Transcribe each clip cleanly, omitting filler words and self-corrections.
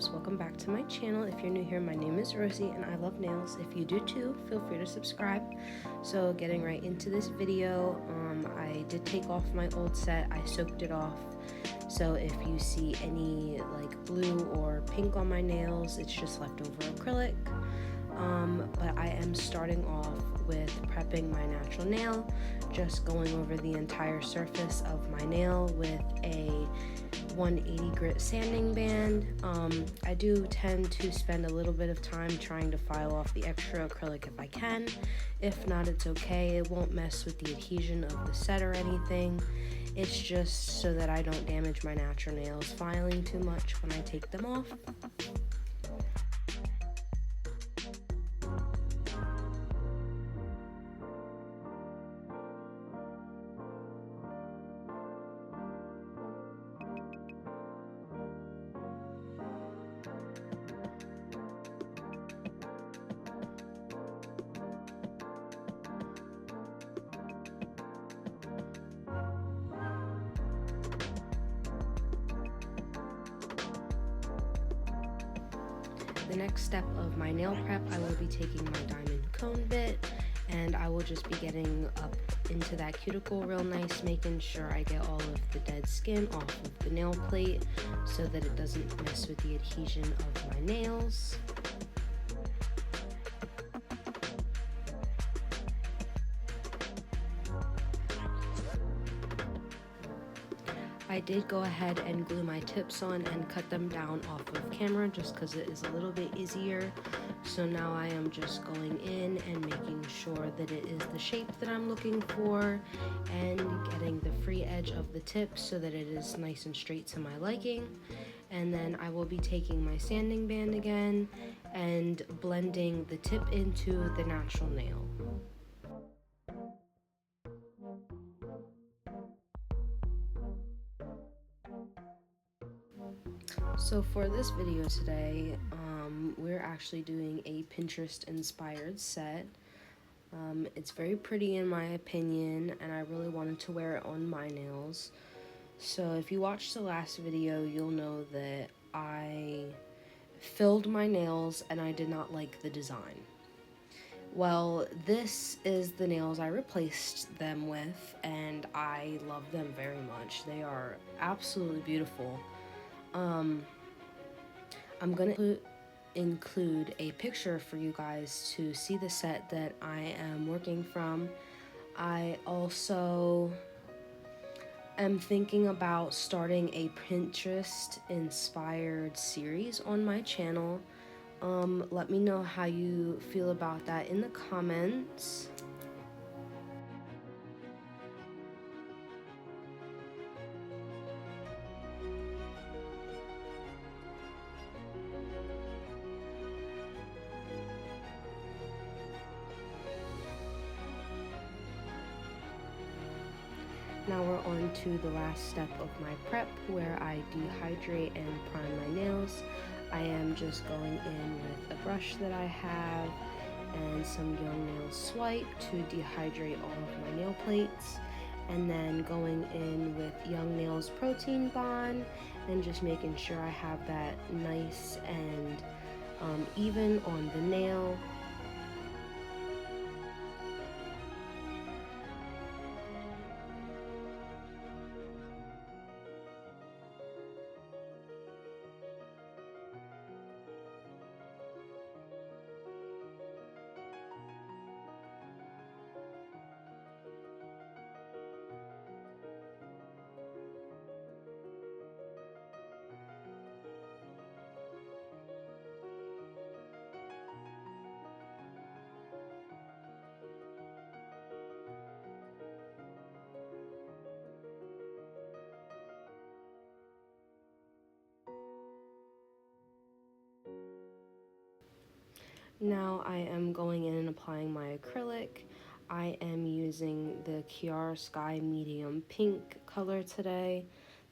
loves, welcome back to my channel. If you're new here, my name is Rosie and I love nails. If you do too, feel free to subscribe. So getting right into this video, I did take off my old set. I soaked it off, so if you see any like blue or pink on my nails, it's just leftover acrylic. But I am starting off with prepping my natural nail, just going over the entire surface of my nail with a 180 grit sanding band. I do tend to spend a little bit of time trying to file off the extra acrylic if I can. If not, it's okay. It won't mess with the adhesion of the set or anything. It's just so that I don't damage my natural nails filing too much when I take them off. The next step of my nail prep, I will be taking my diamond cone bit and I will just be getting up into that cuticle real nice, making sure I get all of the dead skin off of the nail plate so that it doesn't mess with the adhesion of my nails. I did go ahead and glue my tips on and cut them down off of camera just because it is a little bit easier. So now I am just going in and making sure that it is the shape that I'm looking for and getting the free edge of the tip so that it is nice and straight to my liking. And then I will be taking my sanding band again and blending the tip into the natural nail. So for this video today, we're actually doing a Pinterest inspired set. It's very pretty in my opinion, and I really wanted to wear it on my nails. So if you watched the last video, you'll know that I filled my nails and I did not like the design. Well, this is the nails I replaced them with, and I love them very much. They are absolutely beautiful. I'm gonna include a picture for you guys to see the set that I am working from. I also am thinking about starting a Pinterest inspired series on my channel. Let me know how you feel about that in the comments. Now we're on to the last step of my prep where I dehydrate and prime my nails. I am just going in with a brush that I have and some Young Nails Swipe to dehydrate all of my nail plates, and then going in with Young Nails Protein Bond and just making sure I have that nice and even on the nail. Now I am going in and applying my acrylic. I am using the Kiara Sky Medium Pink color today.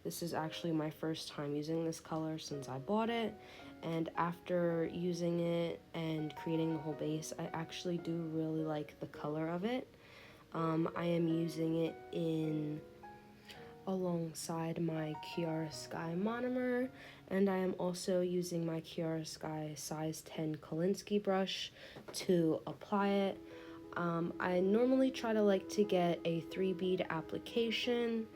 This is actually my first time using this color since I bought it, and after using it and creating the whole base, I actually do really like the color of it. I am using it in alongside my Kiara Sky monomer, and I am also using my Kiara Sky size 10 Kolinsky brush to apply it. I normally try to like to get a 3 bead application.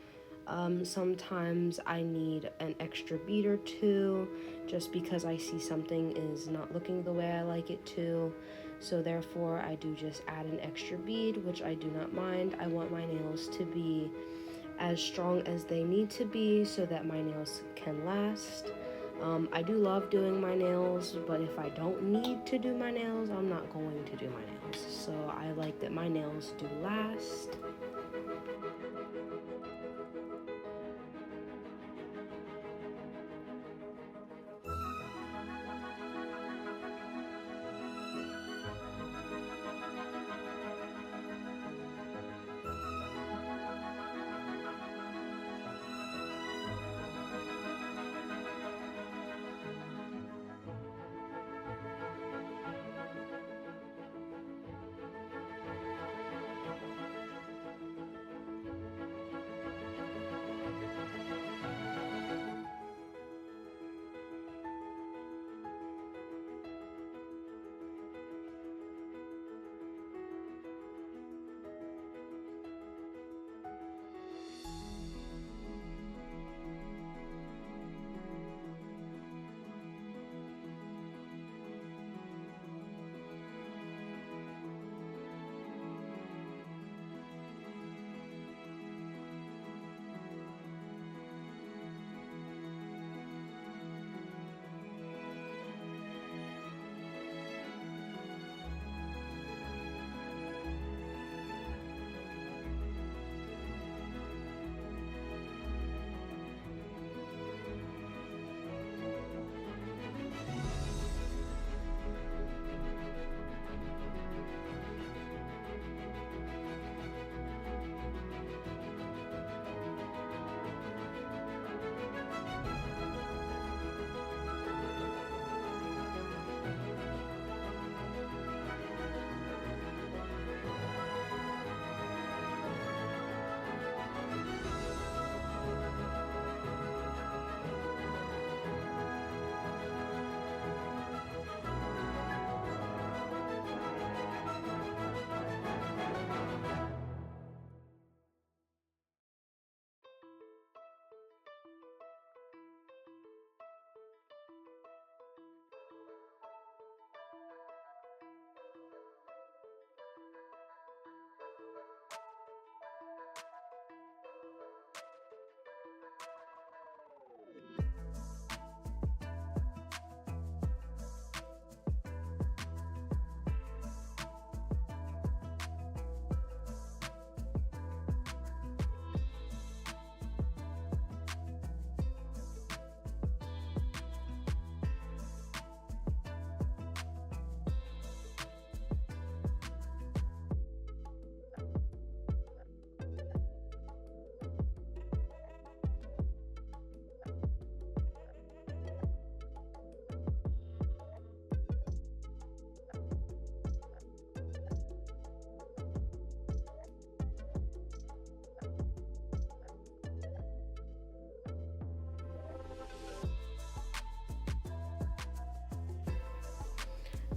Sometimes I need an extra bead or two just because I see something is not looking the way I like it to. So therefore I do just add an extra bead, which I do not mind. I want my nails to be as strong as they need to be so that my nails can last. I do love doing my nails, but if I don't need to do my nails, I'm not going to do my nails. So I like that my nails do last.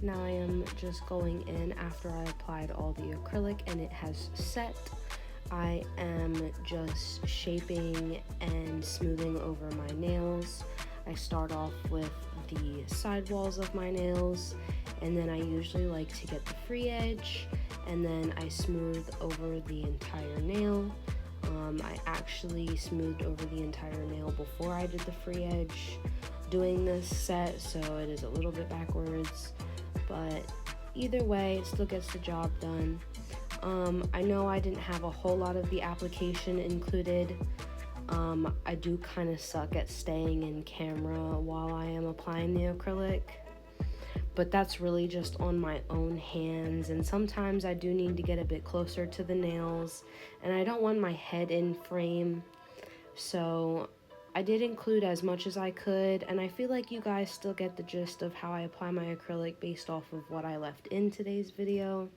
Now I am just going in after I applied all the acrylic and it has set. I am just shaping and smoothing over my nails. I start off with the side walls of my nails, and then I usually like to get the free edge, and then I smooth over the entire nail. I actually smoothed over the entire nail before I did the free edge doing this set, so it is a little bit backwards, but either way, it still gets the job done. I know I didn't have a whole lot of the application included. I do kind of suck at staying in camera while I am applying the acrylic, but that's really just on my own hands, and sometimes I do need to get a bit closer to the nails, and I don't want my head in frame, so I did include as much as I could, and I feel like you guys still get the gist of how I apply my acrylic based off of what I left in today's video.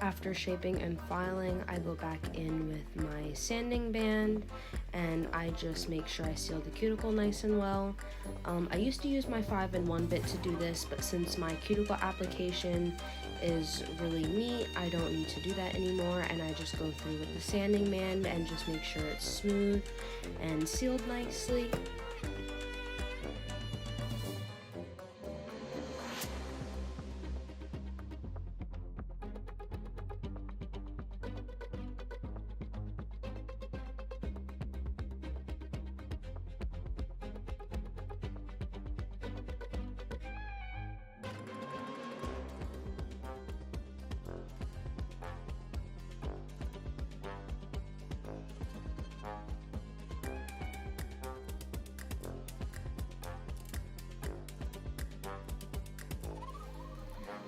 After shaping and filing, I go back in with my sanding band and I just make sure I seal the cuticle nice and well. I used to use my 5-in-1 bit to do this, but since my cuticle application is really neat, I don't need to do that anymore, and I just go through with the sanding band and just make sure it's smooth and sealed nicely.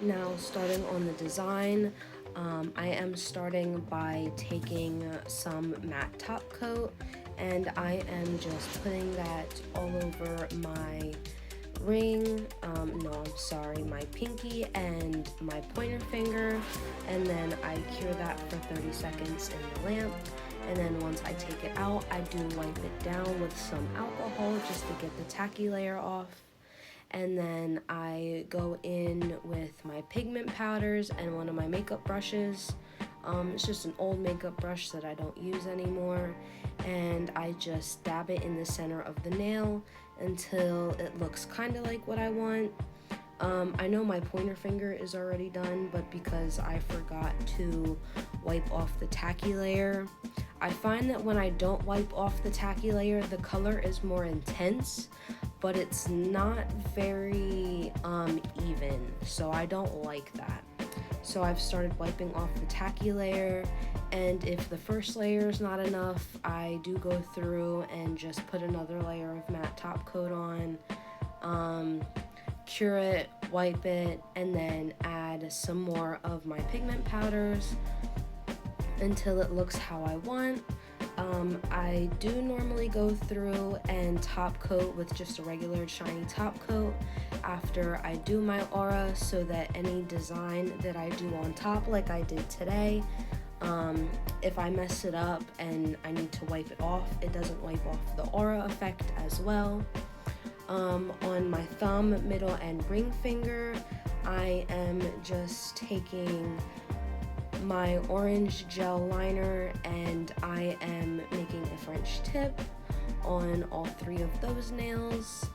Now, starting on the design, I am starting by taking some matte top coat, and I am just putting that all over my ring, my pinky and my pointer finger, and then I cure that for 30 seconds in the lamp. And then once I take it out, I do wipe it down with some alcohol just to get the tacky layer off. And then I go in with my pigment powders and one of my makeup brushes. It's just an old makeup brush that I don't use anymore, and I just dab it in the center of the nail until it looks kind of like what I want. I know my pointer finger is already done, but because I forgot to wipe off the tacky layer, I find that when I don't wipe off the tacky layer, the color is more intense, but it's not very even, so I don't like that. So I've started wiping off the tacky layer, and if the first layer is not enough, I do go through and just put another layer of matte top coat on, cure it, wipe it, and then add some more of my pigment powders until it looks how I want. I do normally go through and top coat with just a regular shiny top coat after I do my aura, so that any design that I do on top, like I did today, if I mess it up and I need to wipe it off, it doesn't wipe off the aura effect as well. On my thumb, middle, and ring finger, I am just taking my orange gel liner and I am making a French tip on all 3 of those nails.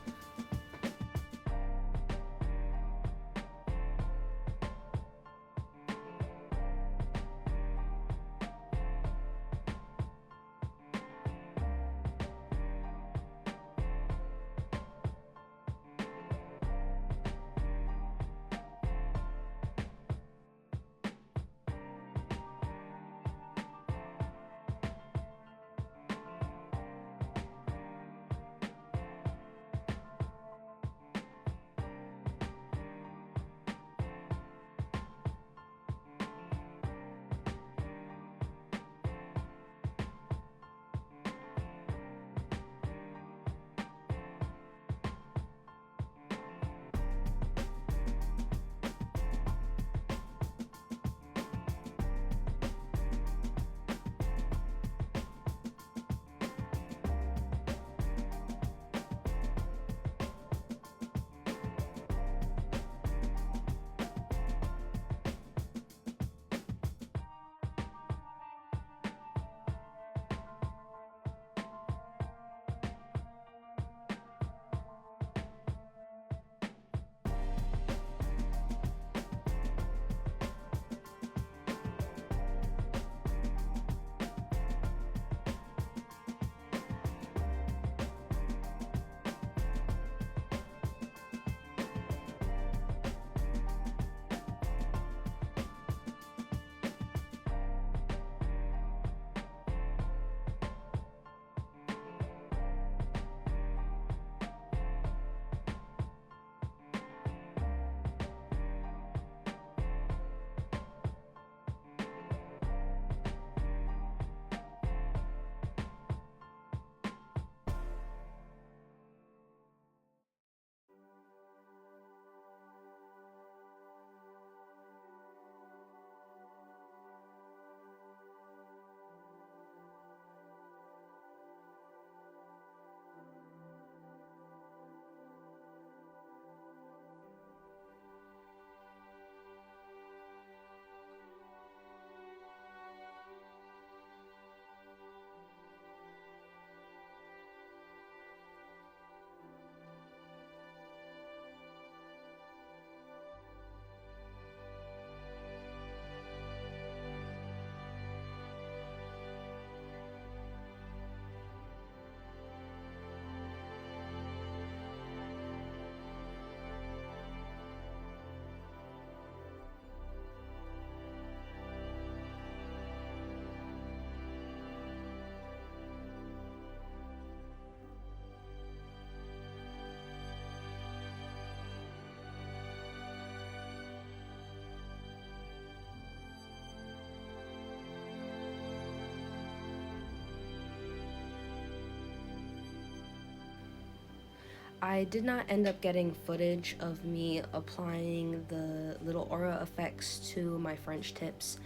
I did not end up getting footage of me applying the little aura effects to my French tips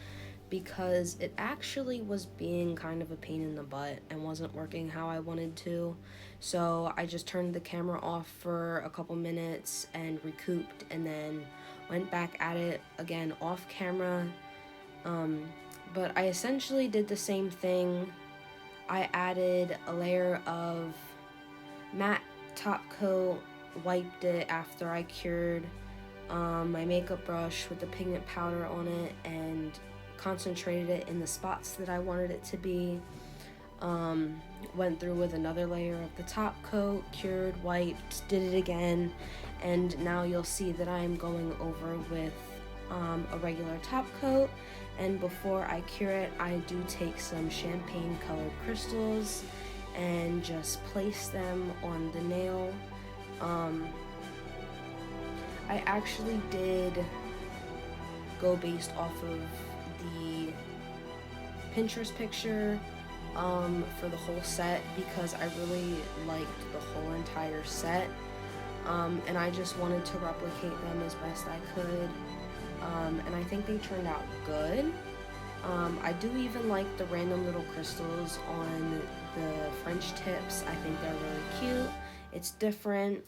because it actually was being kind of a pain in the butt and wasn't working how I wanted to. So I just turned the camera off for a couple minutes and recouped, and then went back at it again off camera. But I essentially did the same thing. I added a layer of matte top coat, wiped it after I cured my makeup brush with the pigment powder on it, and concentrated it in the spots that I wanted it to be. Went through with another layer of the top coat, cured, wiped, did it again, and now you'll see that I'm going over with a regular top coat. And before I cure it, I do take some champagne colored crystals and just place them on the nail. I actually did go based off of the Pinterest picture for the whole set because I really liked the whole entire set, and I just wanted to replicate them as best I could, and I think they turned out good. I do even like the random little crystals on the French tips. I think they're really cute. It's different.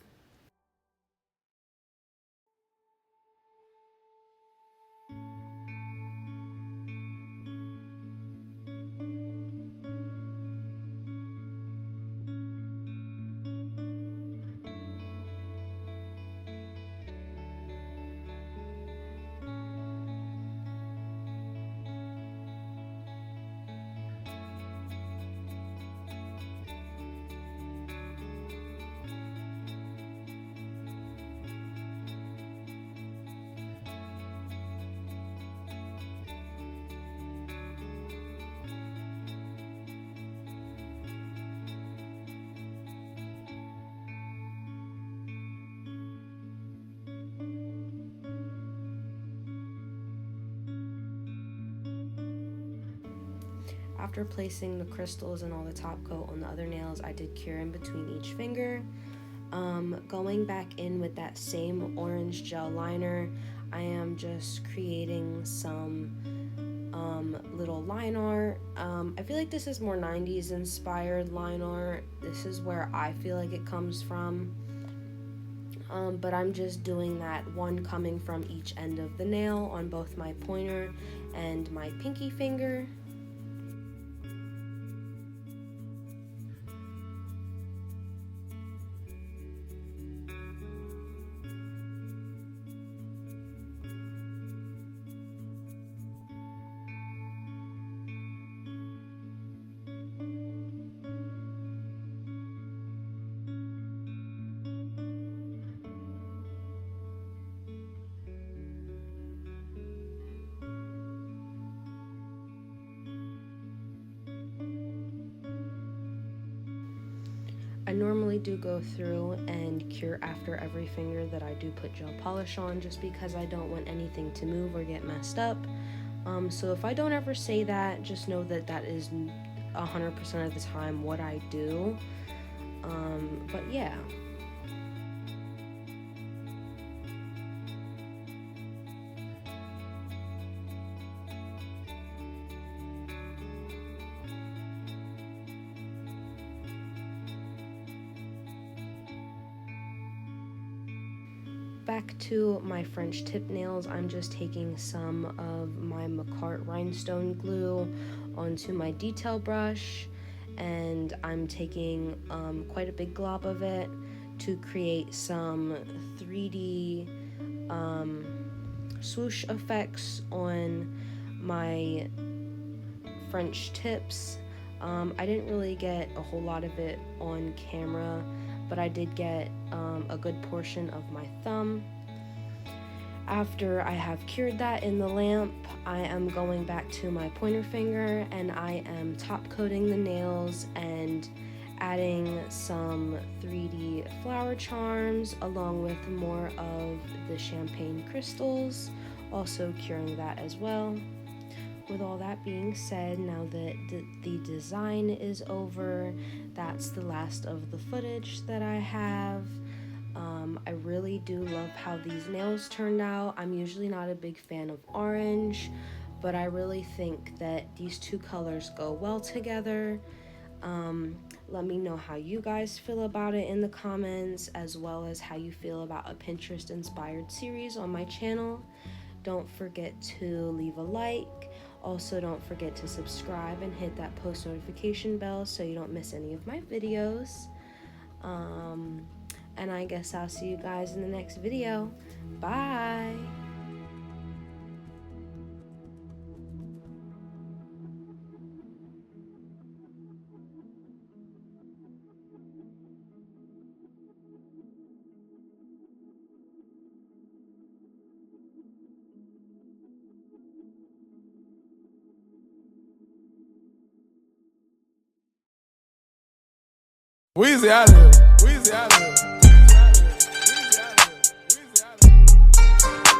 After placing the crystals and all the top coat on the other nails, I did cure in between each finger. Going back in with that same orange gel liner, I am just creating some little line art. I feel like this is more 90s inspired line art. This is where I feel like it comes from. But I'm just doing that one coming from each end of the nail on both my pointer and my pinky finger. I normally do go through and cure after every finger that I do put gel polish on, just because I don't want anything to move or get messed up. So if I don't ever say that, just know that that is 100% of the time what I do. But yeah. Back to my French tip nails, I'm just taking some of my McCart rhinestone glue onto my detail brush, and I'm taking quite a big glob of it to create some 3D swoosh effects on my French tips. I didn't really get a whole lot of it on camera, but I did get a good portion of my thumb. After I have cured that in the lamp, I am going back to my pointer finger and I am top coating the nails and adding some 3D flower charms along with more of the champagne crystals, also curing that as well. With all that being said, now that the design is over, that's the last of the footage that I have. I really do love how these nails turned out. I'm usually not a big fan of orange, but I really think that these two colors go well together. Let me know how you guys feel about it in the comments, as well as how you feel about a Pinterest inspired series on my channel. Don't forget to leave a like. Also, don't forget to subscribe and hit that post notification bell so you don't miss any of my videos. And I guess I'll see you guys in the next video. Bye! Weezy out of here.